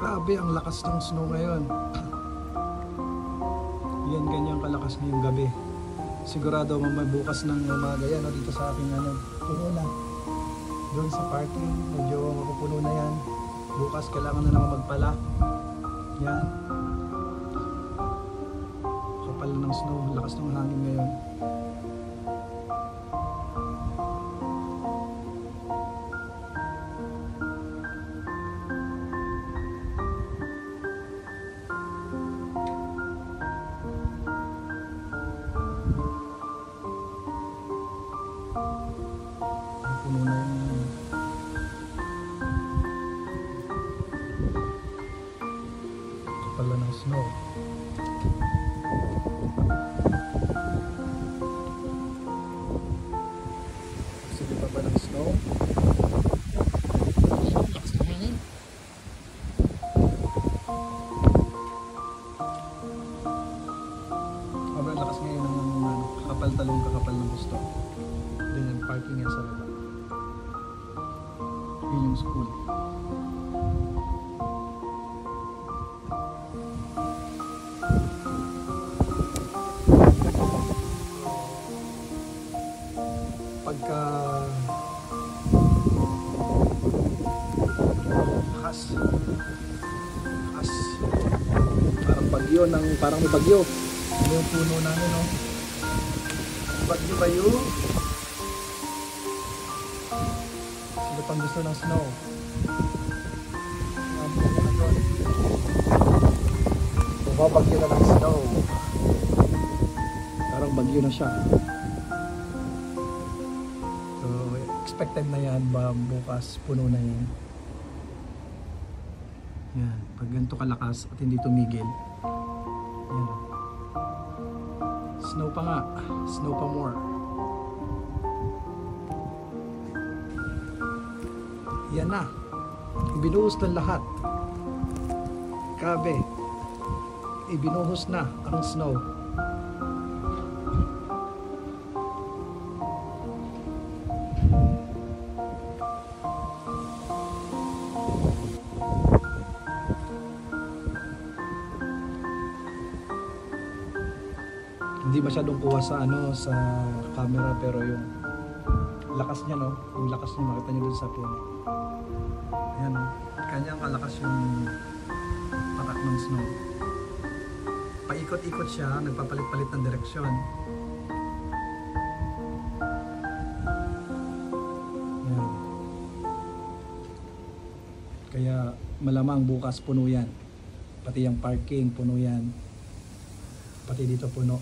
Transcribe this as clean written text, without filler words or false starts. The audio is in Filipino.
Grabe ang lakas ng snow ngayon. Yan, ganyan kalakas ngayong gabi. Sigurado mamay bukas ng umaga yan, dito sa aking puno na. Doon sa parking, medyo mapupuno na yan. Bukas kailangan na naman magpala. Yan. Kapal na ng snow, lakas ng hangin ngayon. Puno na yung kapal na ng snow. Sige pa ba ng snow? Lakas ng hangin. Sobrang lakas ngayon ng kakapal talong kakapal ng gusto. Then yung parking yan sa baba. Yun yung school. Pagka lakas parang bagyo parang may bagyo. Ano yung puno namin, no? Bagyo ba yun? Sila pang gusto ng snow. Bumabagyo na ng snow. Parang bagyo na siya. So, expected na yan ba bukas puno na yan. Yan, pag ganito kalakas at hindi tumigil. Yan. Snow pa nga, snow pa more. Yan na, ibinuhos na lahat. Grabe, ibinuhos na ang snow. Hindi masyadong kuha sa sa camera, pero yung lakas niya, no, yung lakas niya makita niyo dun sa puno. Ayan, no, kanyang kalakas yung patak ng snow. Paikot-ikot siya, nagpapalit-palit ng direksyon. Ayan. Kaya malamang bukas puno yan. Pati yung parking puno yan. Pati dito puno.